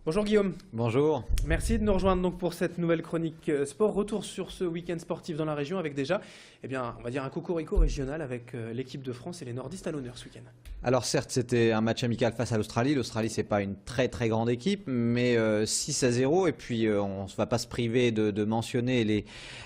Bonjour Guillaume, Bonjour. merci de nous rejoindre donc pour cette nouvelle chronique sport. Retour sur ce week-end sportif dans la région avec déjà, on va dire un cocorico régional avec l'équipe de France et les nordistes à l'honneur ce week-end. Alors certes, c'était un match amical face à l'Australie. L'Australie, c'est pas une très très grande équipe, mais 6-0. Et puis on ne va pas se priver de mentionner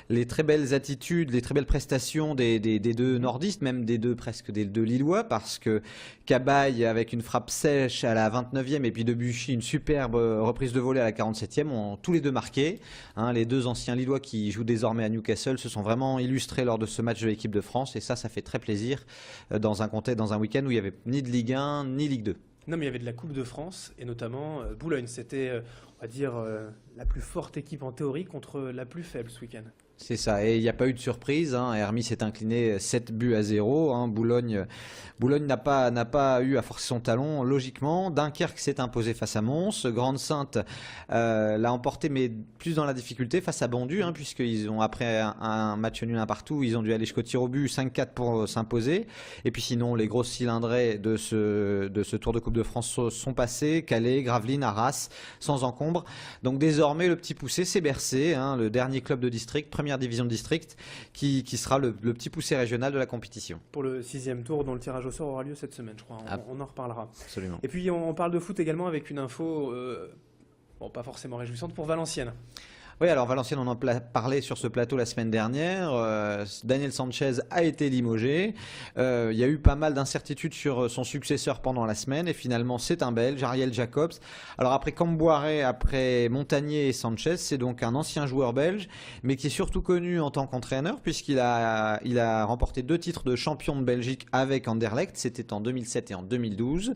les très belles attitudes, les très belles prestations des deux nordistes, même presque des deux Lillois, parce que Cabaye avec une frappe sèche à la 29e et puis Debuchy une superbe reprise de volée à la 47e ont tous les deux marqué. Les deux anciens Lillois qui jouent désormais à Newcastle se sont vraiment illustrés lors de ce match de l'équipe de France, et ça fait très plaisir dans un contexte, dans un week-end où il y avait ni de Ligue 1 ni Ligue 2. Non mais il y avait de la Coupe de France et notamment Boulogne. C'était, on va dire, la plus forte équipe en théorie contre la plus faible ce week-end. C'est ça, et il n'y a pas eu de surprise. Hermie s'est incliné 7 buts à 0. Boulogne n'a pas eu à forcer son talon, logiquement. Dunkerque s'est imposé face à Mons. Grande-Sainte l'a emporté, mais plus dans la difficulté face à Bondu, puisqu'ils ont, après un match nul un partout, ils ont dû aller jusqu'au tir au but 5-4 pour s'imposer. Et puis sinon, les grosses cylindrées de ce Tour de Coupe de France sont passées. Calais, Gravelines, Arras, sans encombre. Donc désormais, le petit poussé, c'est Bercé, le dernier club de district, première division de district, qui sera le petit poussé régional de la compétition. Pour le 6e tour dont le tirage au sort aura lieu cette semaine, je crois. Ah, On en reparlera. absolument. Et puis on parle de foot également avec une info, bon, pas forcément réjouissante pour Valenciennes. Oui, alors Valenciennes, on en parlait sur ce plateau la semaine dernière. Daniel Sanchez a été limogé. Il y a eu pas mal d'incertitudes sur son successeur pendant la semaine, et finalement c'est un Belge, Ariel Jacobs. Alors après Camboiré, après Montagnier et Sanchez, c'est donc un ancien joueur belge, mais qui est surtout connu en tant qu'entraîneur, puisqu'il a remporté 2 titres de champion de Belgique avec Anderlecht, c'était en 2007 et en 2012,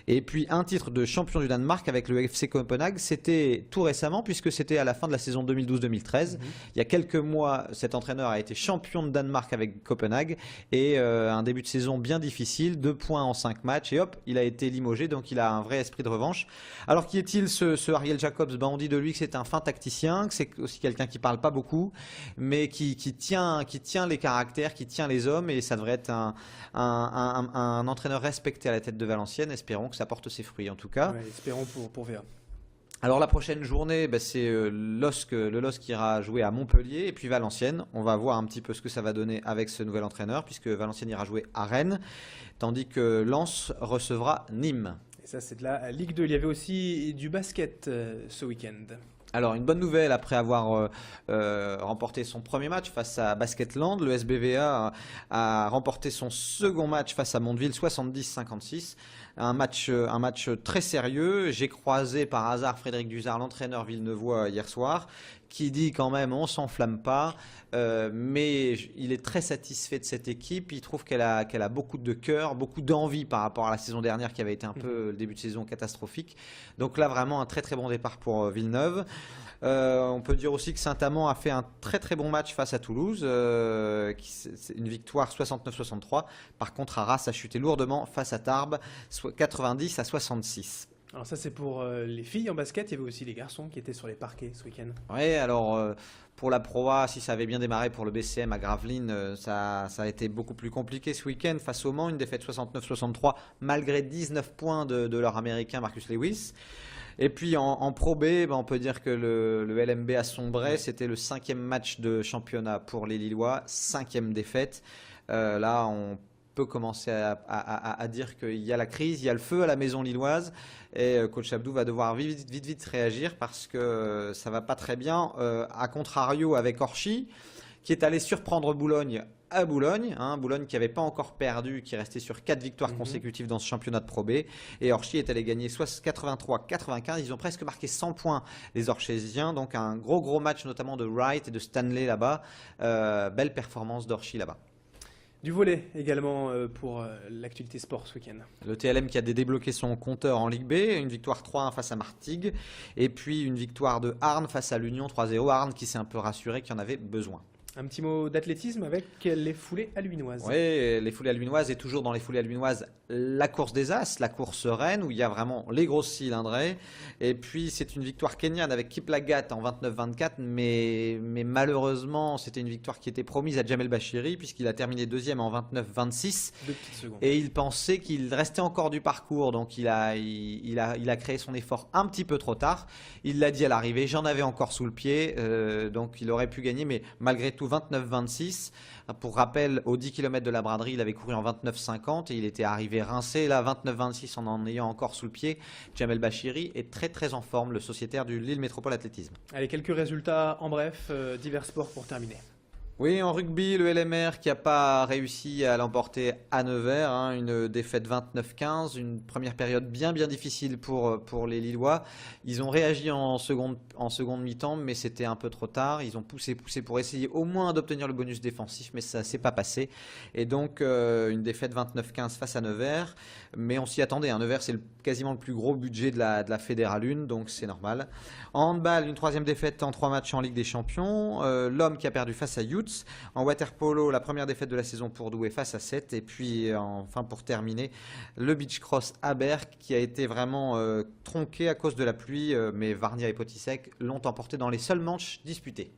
et puis un titre de champion du Danemark avec le FC Copenhague, c'était tout récemment, puisque c'était à la fin de la saison 2012-2013. Il y a quelques mois, cet entraîneur a été champion de Danemark avec Copenhague, et un début de saison bien difficile, 2 points en 5 matchs, et hop, il a été limogé, donc il a un vrai esprit de revanche. Alors qui est-il ce Ariel Jacobs? On dit de lui que c'est un fin tacticien, que c'est aussi quelqu'un qui parle pas beaucoup, mais qui tient les caractères, qui tient les hommes, et ça devrait être un entraîneur respecté à la tête de Valenciennes. Espérons que ça porte ses fruits en tout cas. Ouais, espérons pour VA. Alors la prochaine journée, c'est le LOSC qui ira jouer à Montpellier, et puis Valenciennes. On va voir un petit peu ce que ça va donner avec ce nouvel entraîneur, puisque Valenciennes ira jouer à Rennes, tandis que Lens recevra Nîmes. Et ça, c'est de la Ligue 2. Il y avait aussi du basket ce week-end. Alors une bonne nouvelle, après avoir remporté son premier match face à Basketland, le SBVA a remporté son second match face à Mondeville 70-56. Un match très sérieux. J'ai croisé par hasard Frédéric Duzard, l'entraîneur villeneuvois, hier soir, qui dit quand même on s'enflamme pas, mais il est très satisfait de cette équipe. Il trouve qu'elle a beaucoup de cœur, beaucoup d'envie par rapport à la saison dernière qui avait été un peu le début de saison catastrophique. Donc là vraiment un très très bon départ pour Villeneuve. On peut dire aussi que Saint-Amand a fait un très très bon match face à Toulouse, c'est une victoire 69-63. Par contre, Arras a chuté lourdement face à Tarbes, 90-66. Alors ça, c'est pour les filles en basket. Il y avait aussi les garçons qui étaient sur les parquets ce week-end. Oui, alors pour la Pro A, si ça avait bien démarré pour le BCM à Gravelines, ça a été beaucoup plus compliqué ce week-end face au Mans, une défaite 69-63 malgré 19 points de leur américain Marcus Lewis. Et puis en Pro B, on peut dire que le LMB a sombré. C'était le 5e match de championnat pour les Lillois, 5e défaite. Là, on peut commencer à dire qu'il y a la crise, il y a le feu à la maison lilloise, et coach Abdou va devoir vite réagir, parce que ça va pas très bien. À contrario avec Orchy, qui est allé surprendre Boulogne à Boulogne, Boulogne qui n'avait pas encore perdu, qui restait sur 4 victoires consécutives dans ce championnat de Pro B, et Orchy est allé gagner 83-95, ils ont presque marqué 100 points les Orchésiens, donc un gros match notamment de Wright et de Stanley là-bas, belle performance d'Orchy là-bas. Du volley également pour l'actualité sport ce week-end. Le TLM qui a débloqué son compteur en Ligue B, une victoire 3-1 face à Martigues, et puis une victoire de Arnes face à l'Union 3-0. Arnes qui s'est un peu rassuré, qui en avait besoin. Un petit mot d'athlétisme avec les foulées alluinoises. Oui, les foulées alluinoises et toujours dans les foulées alluinoises, la course des As, la course reine où il y a vraiment les grosses cylindrées. Et puis c'est une victoire kenyane avec Kiplagat en 29-24, mais malheureusement c'était une victoire qui était promise à Jamel Bachiri puisqu'il a terminé deuxième en 29-26 2 petites secondes. et il pensait qu'il restait encore du parcours, donc il a créé son effort un petit peu trop tard. Il l'a dit à l'arrivée, j'en avais encore sous le pied, donc il aurait pu gagner, mais malgré tout 29-26. Pour rappel, aux 10 km de la braderie, il avait couru en 29-50 et il était arrivé rincé. Là, 29-26 en ayant encore sous le pied. Jamel Bachiri est très très en forme, le sociétaire du Lille Métropole Athlétisme. Allez, quelques résultats en bref, divers sports pour terminer. Oui, en rugby, le LMR qui n'a pas réussi à l'emporter à Nevers, hein, une défaite 29-15, une première période bien difficile pour les Lillois. Ils ont réagi en seconde mi-temps, mais c'était un peu trop tard. Ils ont poussé pour essayer au moins d'obtenir le bonus défensif, mais ça ne s'est pas passé. Et donc, une défaite 29-15 face à Nevers, mais on s'y attendait. Hein. Nevers, c'est quasiment le plus gros budget de la Fédérale 1, donc c'est normal. En handball, une troisième défaite en 3 matchs en Ligue des Champions. L'Homme qui a perdu face à Youth. En waterpolo, la première défaite de la saison pour Douai face à 7. Et puis, enfin, pour terminer, le beach cross à Berck qui a été vraiment tronqué à cause de la pluie. Mais Varnia et Potisek l'ont emporté dans les seuls manches disputées.